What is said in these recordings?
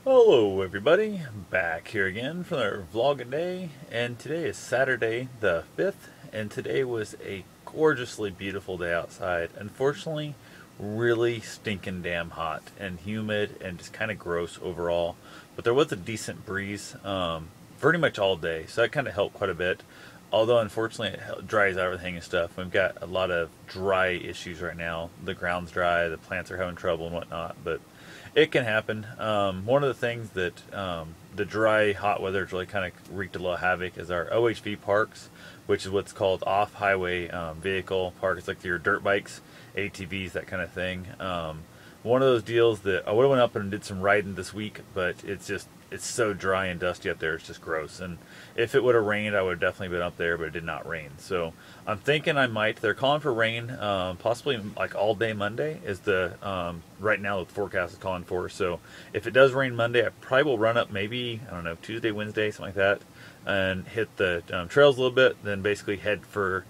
Hello everybody, back here again for our vlog day, and today is Saturday the 5th, and today was a gorgeously beautiful day outside. Unfortunately, really stinking damn hot and humid and just kind of gross overall, but there was a decent breeze pretty much all day, so that kind of helped quite a bit. Although unfortunately it dries out everything and stuff. We've got a lot of dry issues right now. The ground's dry, the plants are having trouble and whatnot, but it can happen. One of the things that the dry, hot weather has really kind of wreaked a lot of havoc is our OHV parks, which is what's called off-highway vehicle park. It's like your dirt bikes, ATVs, that kind of thing. One of those deals that I would have went up and did some riding this week, but it's so dry and dusty up there. It's just gross. And if it would have rained, I would have definitely been up there, but it did not rain. So I'm thinking I might. They're calling for rain, possibly like all day Monday is the right now the forecast is calling for. So if it does rain Monday, I probably will run up maybe, I don't know, Tuesday, Wednesday, something like that, and hit the trails a little bit. Then basically head for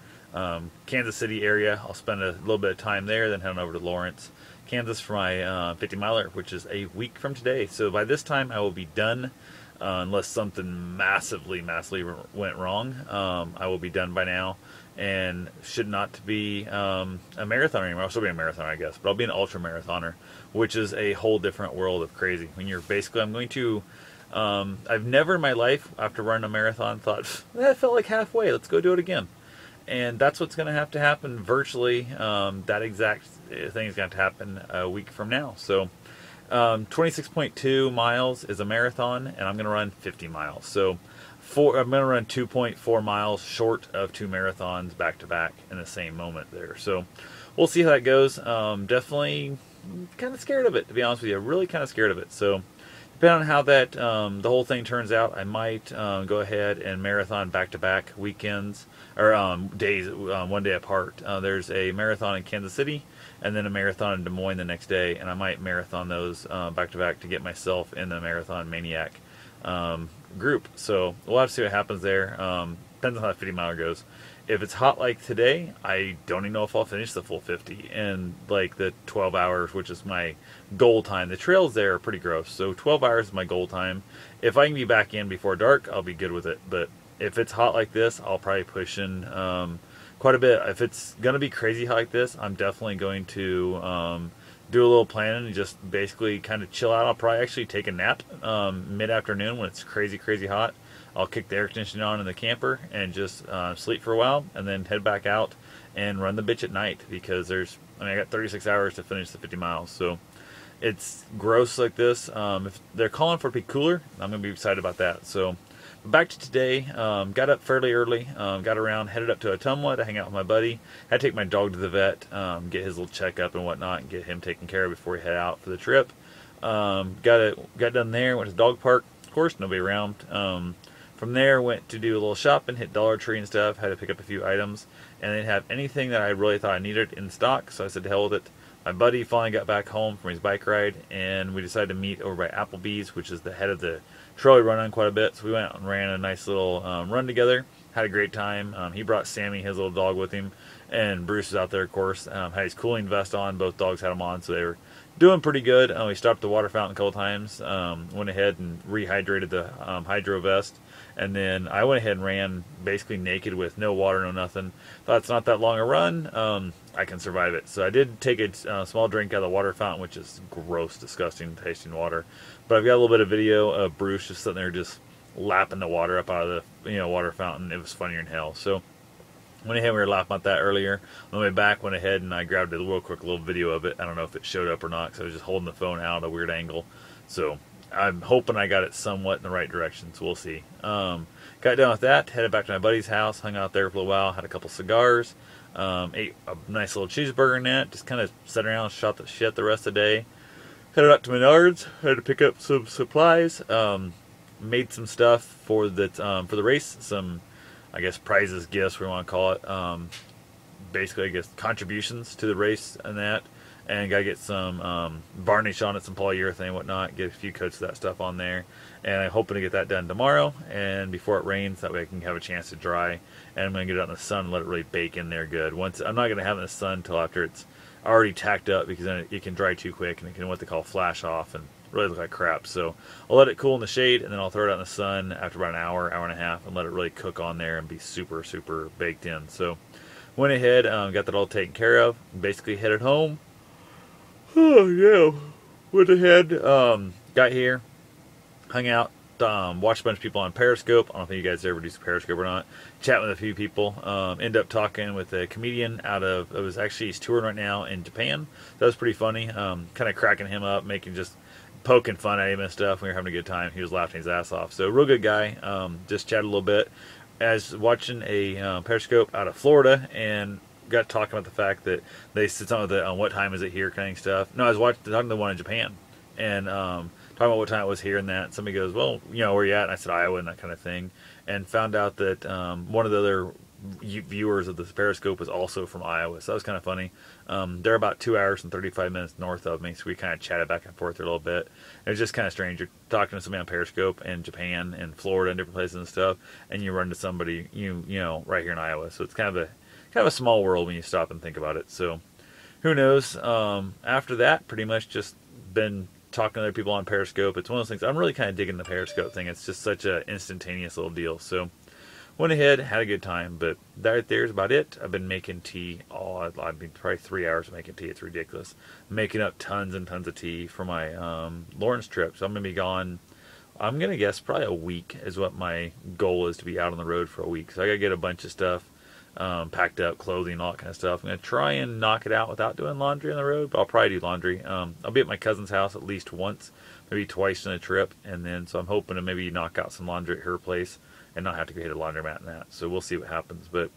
Kansas City area. I'll spend a little bit of time there, then head on over to Lawrence, Kansas for my 50 miler, which is a week from today. So by this time, I will be done, unless something massively went wrong. I will be done by now, and should not be a marathon anymore. I'll still be a marathoner, I guess, but I'll be an ultra marathoner, which is a whole different world of crazy. When you're basically, I'm going to. I've never in my life, after running a marathon, thought that felt like halfway. Let's go do it again. And that's what's going to have to happen virtually. That exact thing is going to happen a week from now. So 26.2 miles is a marathon, and I'm going to run 50 miles. So I'm going to run 2.4 miles short of two marathons back to back in the same moment there. So we'll see how that goes. Definitely kind of scared of it, to be honest with you. Really kind of scared of it. So depending on how that the whole thing turns out, I might go ahead and marathon back-to-back weekends or days, one day apart. There's a marathon in Kansas City and then a marathon in Des Moines the next day, and I might marathon those back-to-back to get myself in the Marathon Maniac group. So we'll have to see what happens there. Depends on how the 50 miler goes. If it's hot like today, I don't even know if I'll finish the full 50 in like the 12 hours, which is my goal time. The trails there are pretty gross, so 12 hours is my goal time. If I can be back in before dark, I'll be good with it. But if it's hot like this, I'll probably push in quite a bit. If it's going to be crazy hot like this, I'm definitely going to do a little planning and just basically kind of chill out. I'll probably actually take a nap mid-afternoon when it's crazy hot. I'll kick the air conditioning on in the camper and just sleep for a while, and then head back out and run the bitch at night, because I got 36 hours to finish the 50 miles. So it's gross like this. If they're calling for it to be cooler, I'm going to be excited about that. So back to today. Got up fairly early. Got around, headed up to Ottumwa to hang out with my buddy. Had to take my dog to the vet, get his little checkup and whatnot, and get him taken care of before we head out for the trip. Got done there. Went to the dog park. Of course, nobody around. From there, went to do a little shopping, hit Dollar Tree and stuff, had to pick up a few items, and they didn't have anything that I really thought I needed in stock, so I said to hell with it. My buddy finally got back home from his bike ride, and we decided to meet over by Applebee's, which is the head of the trail we run on quite a bit, so we went out and ran a nice little run together, had a great time. He brought Sammy, his little dog, with him, and Bruce was out there, of course, had his cooling vest on. Both dogs had them on, so they were doing pretty good. We stopped at the water fountain a couple times, went ahead and rehydrated the hydro vest, and then I went ahead and ran basically naked with no water, no nothing. Thought it's not that long a run. I can survive it. So I did take a small drink out of the water fountain, which is gross, disgusting tasting water. But I've got a little bit of video of Bruce just sitting there just lapping the water up out of the water fountain. It was funnier than hell. So went ahead, we were laughing about that earlier. On the way back, went ahead and I grabbed a real quick little video of it. I don't know if it showed up or not, because I was just holding the phone out at a weird angle. So I'm hoping I got it somewhat in the right direction, so we'll see. Got done with that, headed back to my buddy's house, hung out there for a little while, had a couple cigars, ate a nice little cheeseburger in that, just kind of sat around and shot the shit the rest of the day. Headed out to Menards, had to pick up some supplies, made some stuff for the race, some, I guess, prizes, gifts, we want to call it. Basically, I guess, contributions to the race and that. And got to get some varnish on it, some polyurethane and whatnot, get a few coats of that stuff on there. And I'm hoping to get that done tomorrow, and before it rains, that way I can have a chance to dry. And I'm going to get it out in the sun and let it really bake in there good. I'm not going to have it in the sun until after it's already tacked up, because then it can dry too quick, and it can what they call flash off, and really look like crap. So I'll let it cool in the shade, and then I'll throw it out in the sun after about an hour, hour and a half, and let it really cook on there and be super, super baked in. So went ahead, got that all taken care of, basically headed home. Oh yeah, went ahead, got here, hung out, watched a bunch of people on Periscope. I don't think you guys ever do Periscope or not. Chat with a few people. End up talking with a comedian he's touring right now in Japan. That was pretty funny. Kind of cracking him up, just poking fun at him and stuff. We were having a good time. He was laughing his ass off. So real good guy. Just chatted a little bit. As watching a Periscope out of Florida, and got talking about the fact that they said something on what time is it here kind of stuff. No, I was talking to the one in Japan, and talking about what time it was here and that. And somebody goes, well, where you at? And I said Iowa and that kind of thing, and found out that one of the other viewers of the Periscope was also from Iowa. So that was kind of funny. They're about 2 hours and 35 minutes north of me, so we kind of chatted back and forth a little bit. It was just kind of strange. You're talking to somebody on Periscope in Japan and Florida and different places and stuff, and you run into somebody right here in Iowa. So it's kind of a small world when you stop and think about it. So who knows? After that, pretty much just been talking to other people on Periscope. It's one of those things. I'm really kind of digging the Periscope thing. It's just such an instantaneous little deal. So went ahead, had a good time, but that right there is about it. I've been making tea I've been probably 3 hours making tea. It's ridiculous. Making up tons and tons of tea for my Lawrence trip. So I'm going to be gone, I'm going to guess probably a week is what my goal is, to be out on the road for a week. So I got to get a bunch of stuff packed up, clothing, all that kind of stuff. I'm going to try and knock it out without doing laundry on the road, but I'll probably do laundry. I'll be at my cousin's house at least once, maybe twice in a trip, and then so I'm hoping to maybe knock out some laundry at her place and not have to go hit a laundromat and that. So we'll see what happens. But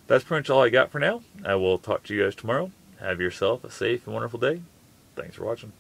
that's pretty much all I got for now. I will talk to you guys tomorrow. Have yourself a safe and wonderful day. Thanks for watching.